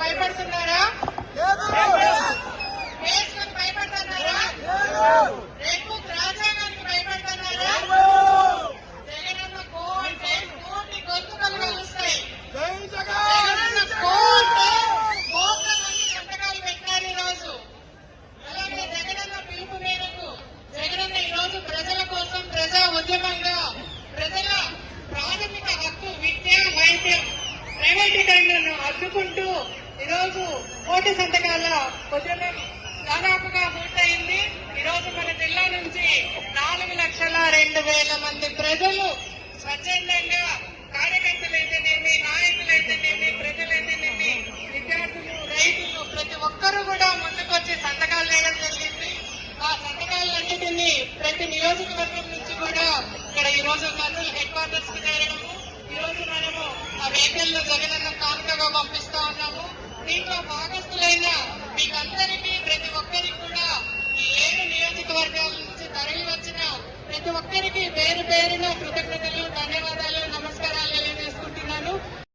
భయపడుతున్నారా? కేసులకు భయపడుతున్నారా? రేపు రాజ్యాంగానికి భయపడుతున్నారా? జగనన్న కో అంటే కోటి గొంతుకలు కలుస్తాయి. జగనన్న కో అంటే కోట్ల మంది సంతకాలు పెట్టారు ఈ రోజు. అలాగే జగనన్న పిలుపు మేరకు జగనన్న ఈ రోజు ప్రజల కోసం ప్రజా ఉద్యమంగా ప్రజల ప్రాథమిక హక్కు విద్య, వైద్యం ప్రైవేటీకరణను అడ్డుకుంటూ ఈరోజు కోటి సంతకాల ఉద్యమం దాదాపుగా పూర్తయింది. ఈరోజు మన జిల్లా నుంచి 4,02,000 మంది ప్రజలు స్వచ్ఛందంగా కార్యకర్తలైతేనేమి, నాయకులైతేనేమి, ప్రజలైతేనేమి, విద్యార్థులు, రైతులు ప్రతి ఒక్కరూ కూడా ముందుకొచ్చి సంతకాలు వేయడం జరిగింది. ఆ సంతకాలన్నింటినీ ప్రతి నియోజకవర్గం నుంచి కూడా ఇక్కడ ఈ రోజు కర్నూలు హెడ్ క్వార్టర్స్ కి చేరడము, ఈ రోజు మనము ఆ వెహికల్ లో జగనన్న కానుకగా పంపిస్తా ఉన్నాము. దీంట్లో భాగస్థులైన మీకందరికీ ప్రతి ఒక్కరికి కూడా ఈ 7 నియోజకవర్గాల నుంచి తరలి వచ్చిన ప్రతి ఒక్కరికి పేరు పేరున కృతజ్ఞత